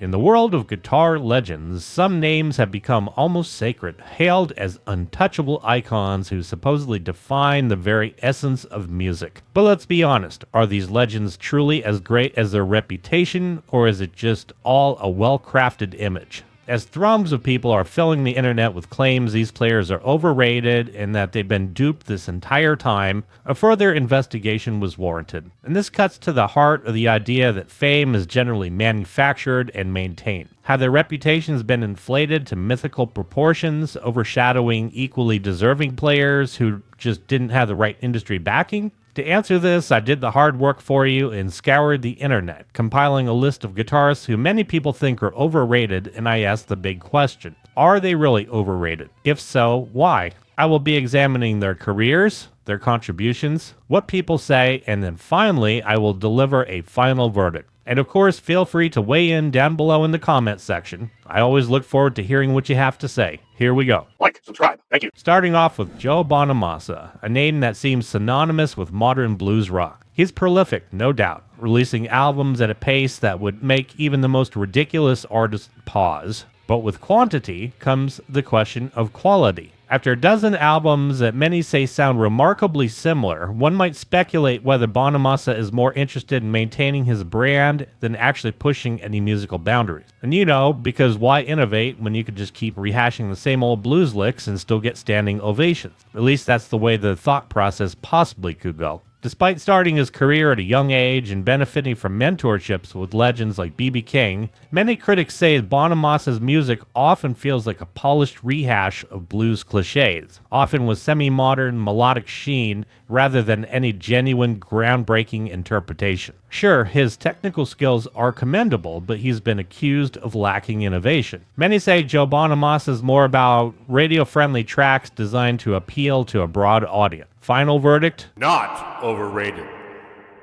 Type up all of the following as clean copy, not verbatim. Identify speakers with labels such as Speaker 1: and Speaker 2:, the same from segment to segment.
Speaker 1: In the world of guitar legends, some names have become almost sacred, hailed as untouchable icons who supposedly define the very essence of music. But let's be honest, are these legends truly as great as their reputation, or is it just all a well-crafted image? As throngs of people are filling the internet with claims these players are overrated and that they've been duped this entire time, a further investigation was warranted. And this cuts to the heart of the idea that fame is generally manufactured and maintained. Have their reputations been inflated to mythical proportions, overshadowing equally deserving players who just didn't have the right industry backing? To answer this, I did the hard work for you and scoured the internet, compiling a list of guitarists who many people think are overrated, and I asked the big question: are they really overrated? If so, why? I will be examining their careers, their contributions, what people say, and then finally, I will deliver a final verdict. And of course, feel free to weigh in down below in the comments section. I always look forward to hearing what you have to say. Here we go.
Speaker 2: Like, subscribe, thank you.
Speaker 1: Starting off with Joe Bonamassa, a name that seems synonymous with modern blues rock. He's prolific, no doubt, releasing albums at a pace that would make even the most ridiculous artist pause. But with quantity comes the question of quality. After a dozen albums that many say sound remarkably similar, one might speculate whether Bonamassa is more interested in maintaining his brand than actually pushing any musical boundaries. And because why innovate when you could just keep rehashing the same old blues licks and still get standing ovations? At least that's the way the thought process possibly could go. Despite starting his career at a young age and benefiting from mentorships with legends like B.B. King, many critics say Bonamassa's music often feels like a polished rehash of blues cliches, often with semi-modern melodic sheen rather than any genuine groundbreaking interpretation. Sure, his technical skills are commendable, but he's been accused of lacking innovation. Many say Joe Bonamassa is more about radio-friendly tracks designed to appeal to a broad audience. Final verdict?
Speaker 2: Not overrated.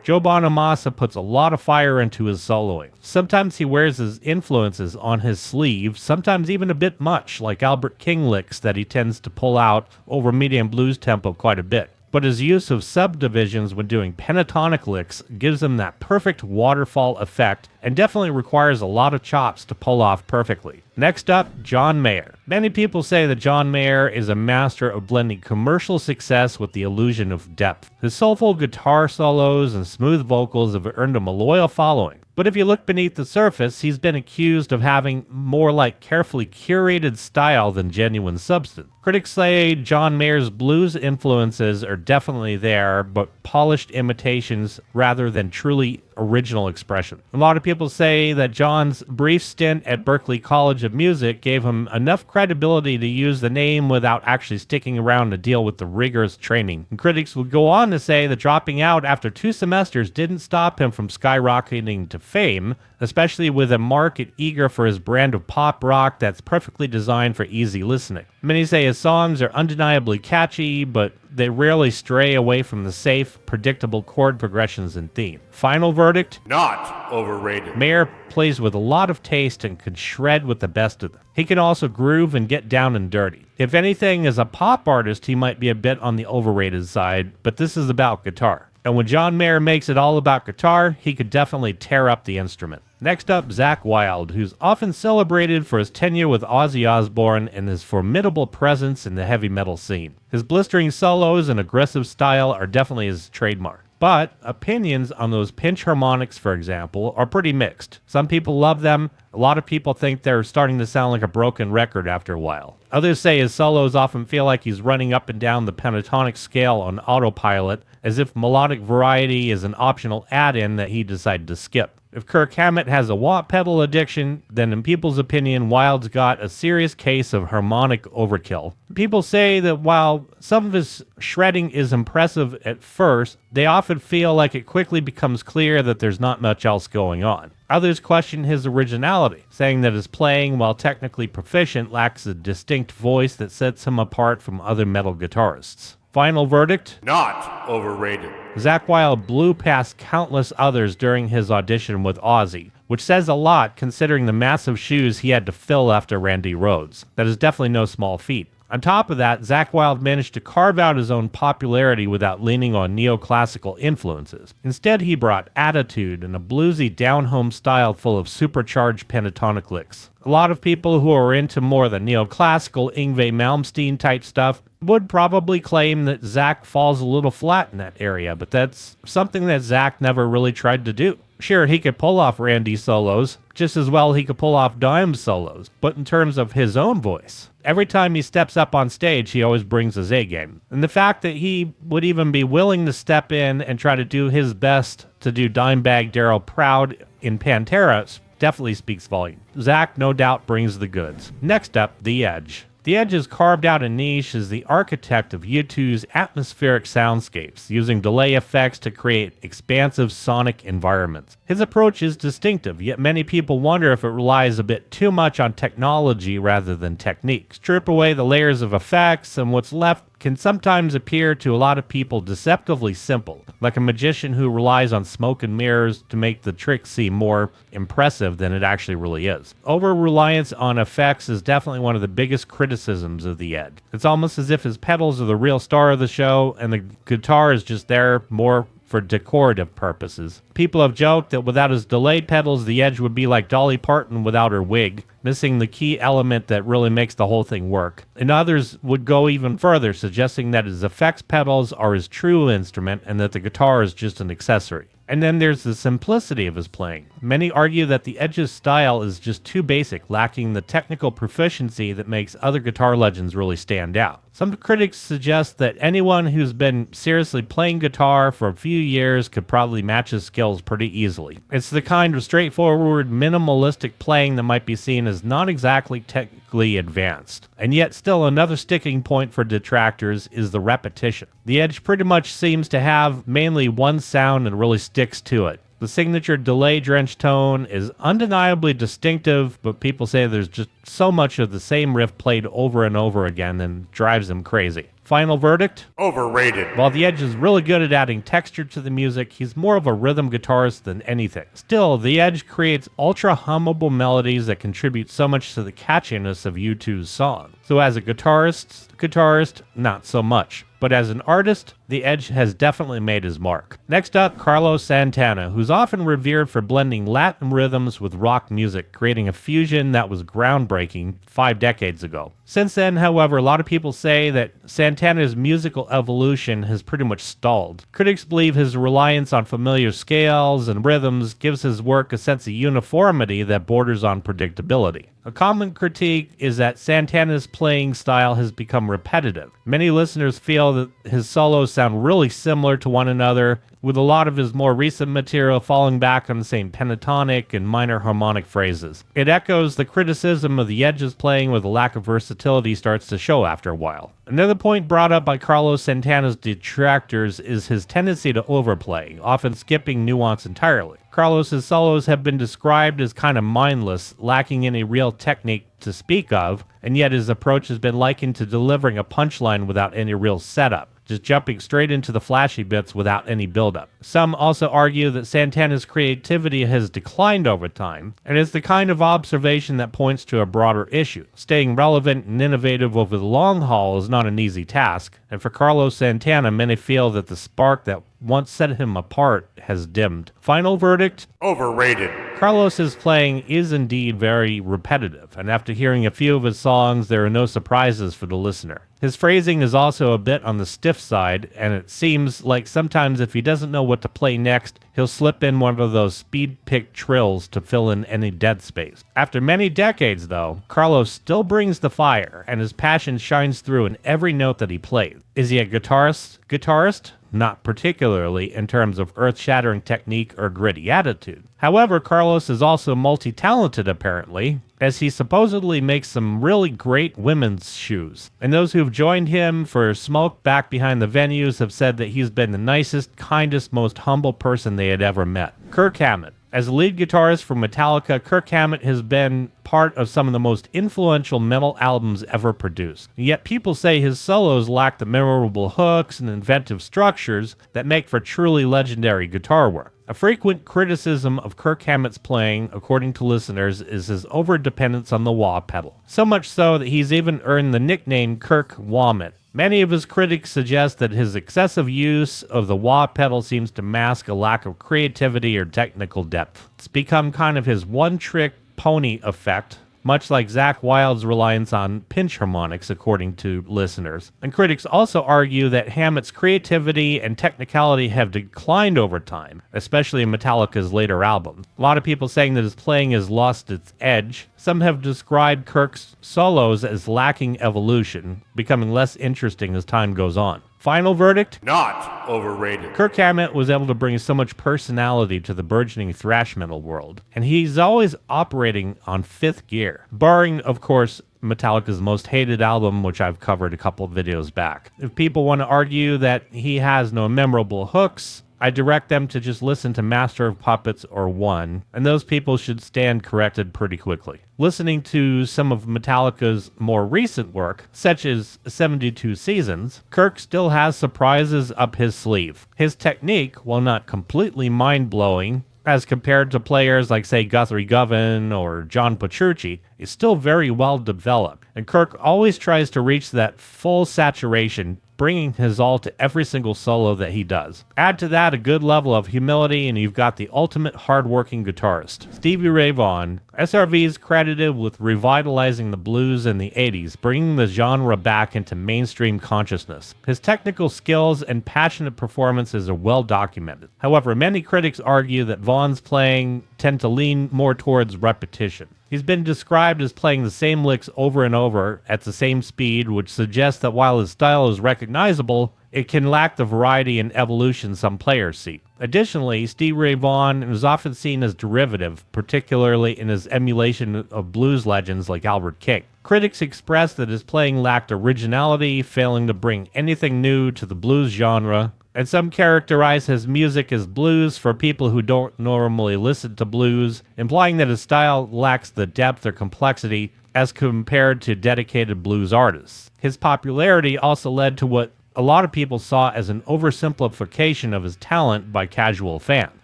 Speaker 1: Joe Bonamassa puts a lot of fire into his soloing. Sometimes he wears his influences on his sleeve, sometimes even a bit much, like Albert King licks that he tends to pull out over medium blues tempo quite a bit. But his use of subdivisions when doing pentatonic licks gives him that perfect waterfall effect and definitely requires a lot of chops to pull off perfectly. Next up, John Mayer. Many people say that John Mayer is a master of blending commercial success with the illusion of depth. His soulful guitar solos and smooth vocals have earned him a loyal following. But if you look beneath the surface, he's been accused of having more like carefully curated style than genuine substance. Critics say John Mayer's blues influences are definitely there, but polished imitations rather than truly original expression. A lot of people say that John's brief stint at Berklee College of Music gave him enough credibility to use the name without actually sticking around to deal with the rigorous training. And critics would go on to say that dropping out after 2 semesters didn't stop him from skyrocketing to fame, especially with a market eager for his brand of pop rock that's perfectly designed for easy listening. Many say his songs are undeniably catchy, but they rarely stray away from the safe, predictable chord progressions and theme. Final verdict?
Speaker 2: Not overrated.
Speaker 1: Mayer plays with a lot of taste and can shred with the best of them. He can also groove and get down and dirty. If anything, as a pop artist, he might be a bit on the overrated side, but this is about guitar. And when John Mayer makes it all about guitar, he could definitely tear up the instrument. Next up, Zakk Wylde, who's often celebrated for his tenure with Ozzy Osbourne and his formidable presence in the heavy metal scene. His blistering solos and aggressive style are definitely his trademark. But opinions on those pinch harmonics, for example, are pretty mixed. Some people love them. A lot of people think they're starting to sound like a broken record after a while. Others say his solos often feel like he's running up and down the pentatonic scale on autopilot, as if melodic variety is an optional add-in that he decided to skip. If Kirk Hammett has a wah pedal addiction, then in people's opinion, Wylde's got a serious case of harmonic overkill. People say that while some of his shredding is impressive at first, they often feel like it quickly becomes clear that there's not much else going on. Others question his originality, saying that his playing, while technically proficient, lacks a distinct voice that sets him apart from other metal guitarists. Final verdict?
Speaker 2: Not overrated.
Speaker 1: Zakk Wylde blew past countless others during his audition with Ozzy, which says a lot considering the massive shoes he had to fill after Randy Rhoads. That is definitely no small feat. On top of that, Zakk Wylde managed to carve out his own popularity without leaning on neoclassical influences. Instead, he brought attitude and a bluesy down-home style full of supercharged pentatonic licks. A lot of people who are into more the neoclassical Yngwie Malmsteen type stuff would probably claim that Zakk falls a little flat in that area, but that's something that Zakk never really tried to do. Sure, he could pull off Randy solos, just as well he could pull off Dime solos, but in terms of his own voice, every time he steps up on stage, he always brings his A-game. And the fact that he would even be willing to step in and try to do his best to do Dimebag Darrell proud in Pantera definitely speaks volume. Zakk no doubt brings the goods. Next up, The Edge. The Edge has carved out a niche as the architect of U2's atmospheric soundscapes, using delay effects to create expansive sonic environments. His approach is distinctive, yet many people wonder if it relies a bit too much on technology rather than technique. Strip away the layers of effects, and what's left can sometimes appear to a lot of people deceptively simple, like a magician who relies on smoke and mirrors to make the trick seem more impressive than it actually really is. Over-reliance on effects is definitely one of the biggest criticisms of The Edge. It's almost as if his pedals are the real star of the show, and the guitar is just there more for decorative purposes. People have joked that without his delayed pedals, The Edge would be like Dolly Parton without her wig, missing the key element that really makes the whole thing work. And others would go even further, suggesting that his effects pedals are his true instrument and that the guitar is just an accessory. And then there's the simplicity of his playing. Many argue that the Edge's style is just too basic, lacking the technical proficiency that makes other guitar legends really stand out. Some critics suggest that anyone who's been seriously playing guitar for a few years could probably match his skills pretty easily. It's the kind of straightforward, minimalistic playing that might be seen as not exactly technically advanced. And yet still another sticking point for detractors is the repetition. The Edge pretty much seems to have mainly one sound and really sticks to it. The signature delay-drenched tone is undeniably distinctive, but people say there's just so much of the same riff played over and over again and drives them crazy. Final verdict?
Speaker 2: Overrated.
Speaker 1: While The Edge is really good at adding texture to the music, he's more of a rhythm guitarist than anything. Still, The Edge creates ultra-hummable melodies that contribute so much to the catchiness of U2's song. So as a guitarist, not so much. But as an artist, The Edge has definitely made his mark. Next up, Carlos Santana, who's often revered for blending Latin rhythms with rock music, creating a fusion that was groundbreaking 5 decades ago. Since then, however, a lot of people say that Santana's musical evolution has pretty much stalled. Critics believe his reliance on familiar scales and rhythms gives his work a sense of uniformity that borders on predictability. A common critique is that Santana's playing style has become repetitive. Many listeners feel that his solos sound really similar to one another, with a lot of his more recent material falling back on the same pentatonic and minor harmonic phrases. It echoes the criticism of The Edge's playing where the lack of versatility starts to show after a while. Another point brought up by Carlos Santana's detractors is his tendency to overplay, often skipping nuance entirely. Carlos's solos have been described as kind of mindless, lacking any real technique to speak of, and yet his approach has been likened to delivering a punchline without any real setup, just jumping straight into the flashy bits without any build-up. Some also argue that Santana's creativity has declined over time, and it's the kind of observation that points to a broader issue. Staying relevant and innovative over the long haul is not an easy task, and for Carlos Santana, many feel that the spark that once set him apart has dimmed. Final verdict?
Speaker 2: Overrated.
Speaker 1: Carlos's playing is indeed very repetitive, and after hearing a few of his songs, there are no surprises for the listener. His phrasing is also a bit on the stiff side, and it seems like sometimes if he doesn't know what to play next, he'll slip in one of those speed-picked trills to fill in any dead space. After many decades, though, Carlos still brings the fire, and his passion shines through in every note that he plays. Is he a guitarist? Not particularly in terms of earth-shattering technique or gritty attitude. However, Carlos is also multi-talented apparently, as he supposedly makes some really great women's shoes. And those who've joined him for smoke back behind the venues have said that he's been the nicest, kindest, most humble person they had ever met. Kirk Hammett. As a lead guitarist for Metallica, Kirk Hammett has been part of some of the most influential metal albums ever produced. Yet people say his solos lack the memorable hooks and inventive structures that make for truly legendary guitar work. A frequent criticism of Kirk Hammett's playing, according to listeners, is his over-dependence on the wah pedal. So much so that he's even earned the nickname Kirk Hammett. Many of his critics suggest that his excessive use of the wah pedal seems to mask a lack of creativity or technical depth. It's become kind of his one-trick pony effect, much like Zakk Wylde's reliance on pinch harmonics, according to listeners. And critics also argue that Hammett's creativity and technicality have declined over time, especially in Metallica's later albums. A lot of people saying that his playing has lost its edge. Some have described Kirk's solos as lacking evolution, becoming less interesting as time goes on. Final verdict?
Speaker 2: Not overrated.
Speaker 1: Kirk Hammett was able to bring so much personality to the burgeoning thrash metal world, and he's always operating on fifth gear, barring, of course, Metallica's most hated album, which I've covered a couple of videos back. If people want to argue that he has no memorable hooks, I direct them to just listen to Master of Puppets or One, and those people should stand corrected pretty quickly. Listening to some of Metallica's more recent work, such as 72 Seasons, Kirk still has surprises up his sleeve. His technique, while not completely mind-blowing, as compared to players like, say, Guthrie Govan or John Petrucci, is still very well developed, and Kirk always tries to reach that full saturation, bringing his all to every single solo that he does. Add to that a good level of humility, and you've got the ultimate hard-working guitarist. Stevie Ray Vaughan, SRV is credited with revitalizing the blues in the 80s, bringing the genre back into mainstream consciousness. His technical skills and passionate performances are well documented. However, many critics argue that Vaughan's playing tend to lean more towards repetition. He's been described as playing the same licks over and over at the same speed, which suggests that while his style is recognizable, it can lack the variety and evolution some players see. Additionally, Stevie Ray Vaughan is often seen as derivative, particularly in his emulation of blues legends like Albert King. Critics express that his playing lacked originality, failing to bring anything new to the blues genre, and some characterize his music as blues for people who don't normally listen to blues, implying that his style lacks the depth or complexity as compared to dedicated blues artists. His popularity also led to what a lot of people saw as an oversimplification of his talent by casual fans.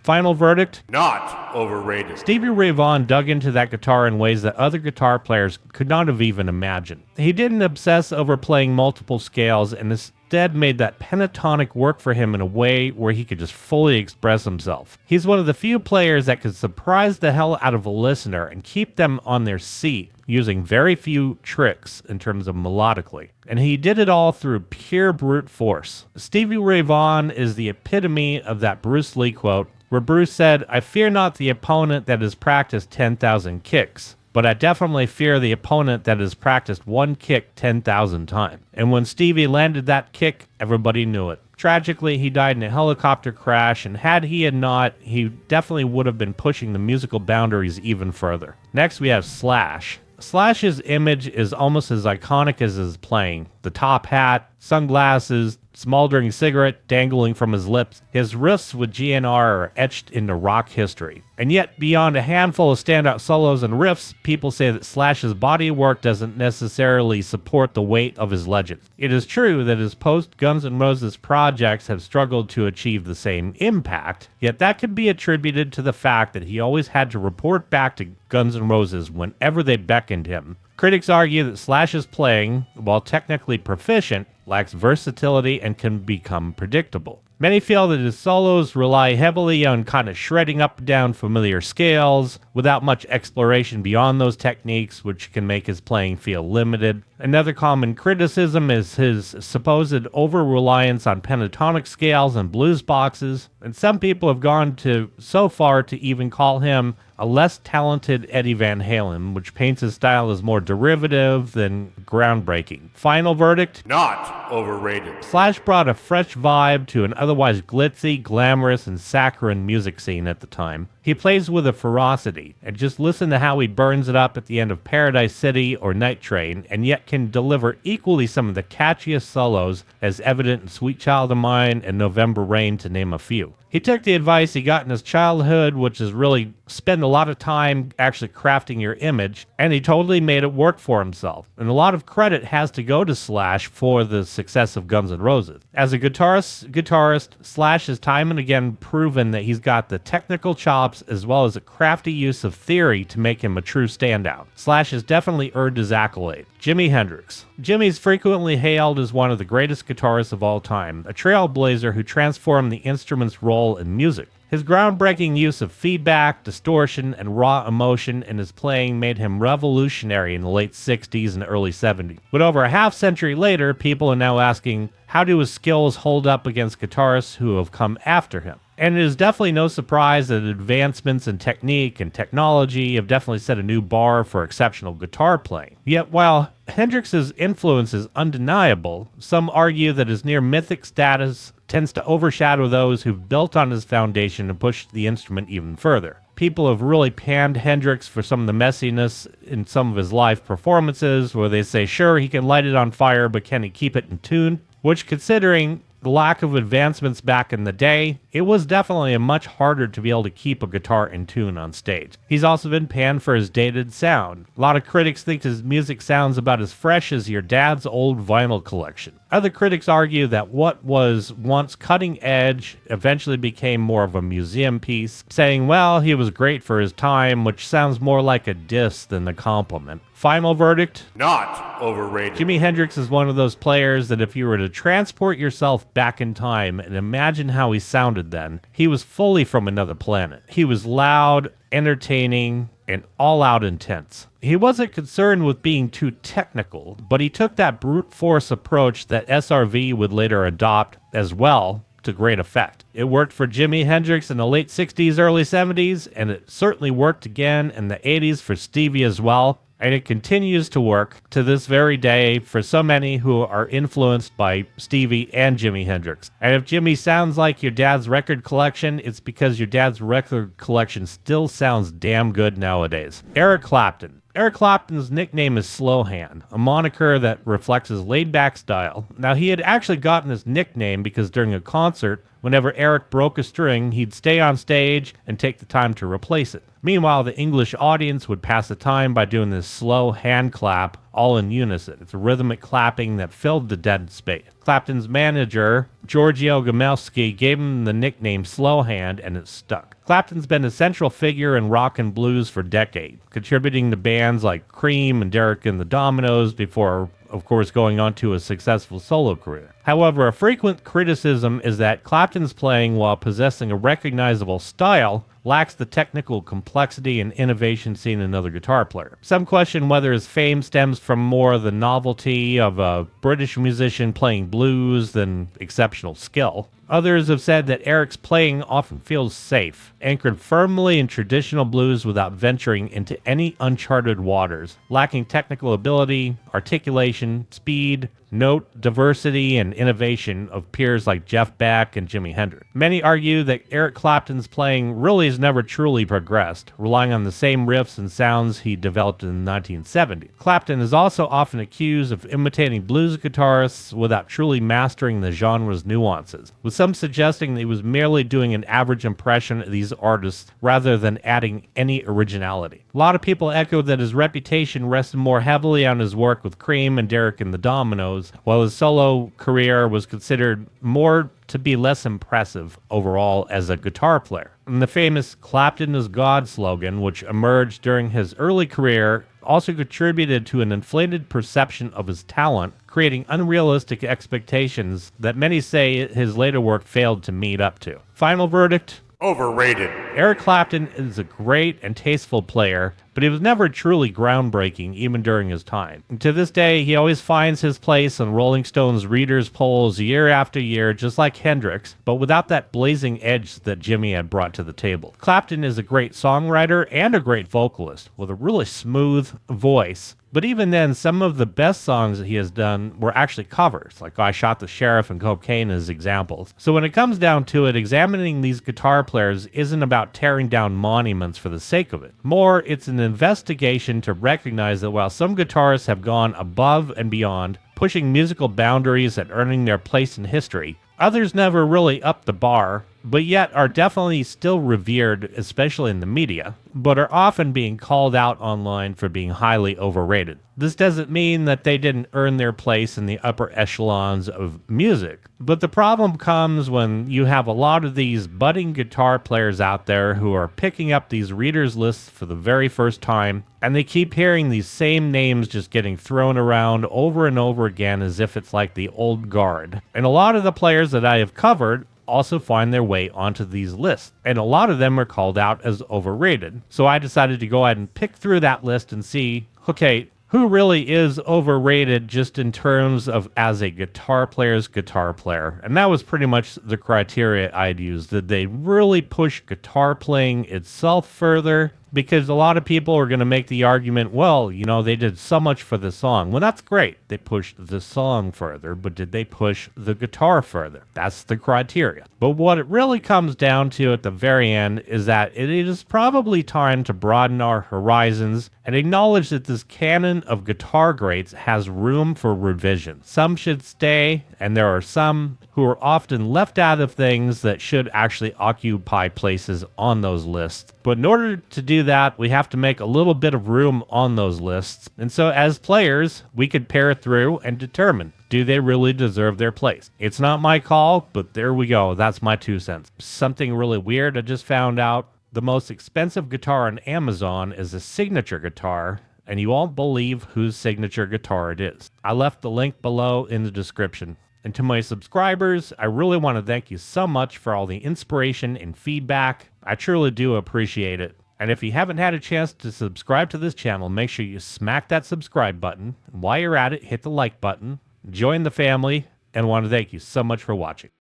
Speaker 1: Final verdict?
Speaker 2: Not overrated.
Speaker 1: Stevie Ray Vaughan dug into that guitar in ways that other guitar players could not have even imagined. He didn't obsess over playing multiple scales and instead made that pentatonic work for him in a way where he could just fully express himself. He's one of the few players that could surprise the hell out of a listener and keep them on their seat using very few tricks in terms of melodically. And he did it all through pure brute force. Stevie Ray Vaughan is the epitome of that Bruce Lee quote, where Bruce said, "I fear not the opponent that has practiced 10,000 kicks, but I definitely fear the opponent that has practiced one kick 10,000 times." And when Stevie landed that kick, everybody knew it. Tragically, he died in a helicopter crash, and had he not, he definitely would have been pushing the musical boundaries even further. Next, we have Slash. Slash's image is almost as iconic as his playing. The top hat, sunglasses, smoldering cigarette dangling from his lips. His riffs with GNR are etched into rock history. And yet, beyond a handful of standout solos and riffs, people say that Slash's body work doesn't necessarily support the weight of his legend. It is true that his post-Guns N' Roses projects have struggled to achieve the same impact, yet that could be attributed to the fact that he always had to report back to Guns N' Roses whenever they beckoned him. Critics argue that Slash's playing, while technically proficient, lacks versatility and can become predictable. Many feel that his solos rely heavily on kind of shredding up and down familiar scales, without much exploration beyond those techniques, which can make his playing feel limited. Another common criticism is his supposed over-reliance on pentatonic scales and blues boxes, and some people have gone so far to even call him a less talented Eddie Van Halen, which paints his style as more derivative than groundbreaking. Final verdict?
Speaker 2: Not overrated.
Speaker 1: Slash brought a fresh vibe to an otherwise glitzy, glamorous, and saccharine music scene at the time. He plays with a ferocity, and just listen to how he burns it up at the end of Paradise City or Night Train, and yet can deliver equally some of the catchiest solos, as evident in Sweet Child of Mine and November Rain, to name a few. He took the advice he got in his childhood, which is really spend a lot of time actually crafting your image, and he totally made it work for himself. And a lot of credit has to go to Slash for the success of Guns N' Roses. As a guitarist, Slash has time and again proven that he's got the technical chops as well as a crafty use of theory to make him a true standout. Slash has definitely earned his accolade. Jimi Hendrix. Jimmy's frequently hailed as one of the greatest guitarists of all time, a trailblazer who transformed the instrument's role in music. His groundbreaking use of feedback, distortion, and raw emotion in his playing made him revolutionary in the late 60s and early 70s. But over a half century later, people are now asking, how do his skills hold up against guitarists who have come after him? And it is definitely no surprise that advancements in technique and technology have definitely set a new bar for exceptional guitar playing. Yet while Hendrix's influence is undeniable, some argue that his near mythic status tends to overshadow those who've built on his foundation and pushed the instrument even further. People have really panned Hendrix for some of the messiness in some of his live performances, where they say, sure, he can light it on fire, but can he keep it in tune? Which, considering the lack of advancements back in the day, it was definitely much harder to be able to keep a guitar in tune on stage. He's also been panned for his dated sound. A lot of critics think his music sounds about as fresh as your dad's old vinyl collection. Other critics argue that what was once cutting edge eventually became more of a museum piece, saying, well, he was great for his time, which sounds more like a diss than a compliment. Final verdict?
Speaker 2: Not overrated.
Speaker 1: Jimi Hendrix is one of those players that if you were to transport yourself back in time and imagine how he sounded then, he was fully from another planet. He was loud, entertaining, and all-out intense. He wasn't concerned with being too technical, but he took that brute force approach that SRV would later adopt as well to great effect. It worked for Jimi Hendrix in the late 60s, early 70s, and it certainly worked again in the 80s for Stevie as well. And it continues to work to this very day for so many who are influenced by Stevie and Jimi Hendrix. And if Jimmy sounds like your dad's record collection, it's because your dad's record collection still sounds damn good nowadays. Eric Clapton. Eric Clapton's nickname is Slowhand, a moniker that reflects his laid-back style. Now, he had actually gotten his nickname because during a concert, whenever Eric broke a string, he'd stay on stage and take the time to replace it. Meanwhile, the English audience would pass the time by doing this slow hand clap all in unison. It's a rhythmic clapping that filled the dead space. Clapton's manager, Giorgio Gamelski, gave him the nickname Slowhand, and it stuck. Clapton's been a central figure in rock and blues for decades, contributing to bands like Cream and Derek and the Dominoes before, of course, going on to a successful solo career. However, a frequent criticism is that Clapton's playing, while possessing a recognizable style, lacks the technical complexity and innovation seen in other guitar players. Some question whether his fame stems from more the novelty of a British musician playing blues than exceptional skill. Others have said that Eric's playing often feels safe, anchored firmly in traditional blues without venturing into any uncharted waters, lacking technical ability, articulation, speed, note diversity, and innovation of peers like Jeff Beck and Jimi Hendrix. Many argue that Eric Clapton's playing really has never truly progressed, relying on the same riffs and sounds he developed in the 1970s. Clapton is also often accused of imitating blues guitarists without truly mastering the genre's nuances, with some suggesting that he was merely doing an average impression of these artists rather than adding any originality. A lot of people echo that his reputation rested more heavily on his work with Cream and Derek and the Dominoes, while his solo career was considered more to be less impressive overall as a guitar player. And the famous Clapton is God slogan, which emerged during his early career, also contributed to an inflated perception of his talent, creating unrealistic expectations that many say his later work failed to meet up to. Final verdict?
Speaker 2: Overrated.
Speaker 1: Eric Clapton is a great and tasteful player, but he was never truly groundbreaking even during his time. And to this day, he always finds his place on Rolling Stone's readers' polls year after year, just like Hendrix, but without that blazing edge that Jimmy had brought to the table. Clapton is a great songwriter and a great vocalist, with a really smooth voice. But even then, some of the best songs that he has done were actually covers, like I Shot the Sheriff and Cocaine as examples. So when it comes down to it, examining these guitar players isn't about tearing down monuments for the sake of it. More, it's an investigation to recognize that while some guitarists have gone above and beyond, pushing musical boundaries and earning their place in history, others never really upped the bar but yet are definitely still revered, especially in the media, but are often being called out online for being highly overrated. This doesn't mean that they didn't earn their place in the upper echelons of music, but the problem comes when you have a lot of these budding guitar players out there who are picking up these readers' lists for the very first time, and they keep hearing these same names just getting thrown around over and over again as if it's like the old guard. And a lot of the players that I have covered also find their way onto these lists, and a lot of them are called out as overrated. So I decided to go ahead and pick through that list and see, okay, who really is overrated just in terms of as a guitar player's guitar player. And that was pretty much the criteria I'd use. Did they really push guitar playing itself further? Because a lot of people are going to make the argument, well, you know, they did so much for the song. Well, that's great. They pushed the song further, but did they push the guitar further? That's the criteria. But what it really comes down to at the very end is that it is probably time to broaden our horizons and acknowledge that this canon of guitar greats has room for revision. Some should stay, and there are some who are often left out of things that should actually occupy places on those lists. But in order to do that, we have to make a little bit of room on those lists. And so as players, we could pair through and determine, do they really deserve their place? It's not my call, but there we go. That's my 2 cents. Something really weird I just found out. The most expensive guitar on Amazon is a signature guitar, and you won't believe whose signature guitar it is. I left the link below in the description. And to my subscribers, I really want to thank you so much for all the inspiration and feedback. I truly do appreciate it. And if you haven't had a chance to subscribe to this channel, make sure you smack that subscribe button. And while you're at it, hit the like button, join the family, and want to thank you so much for watching.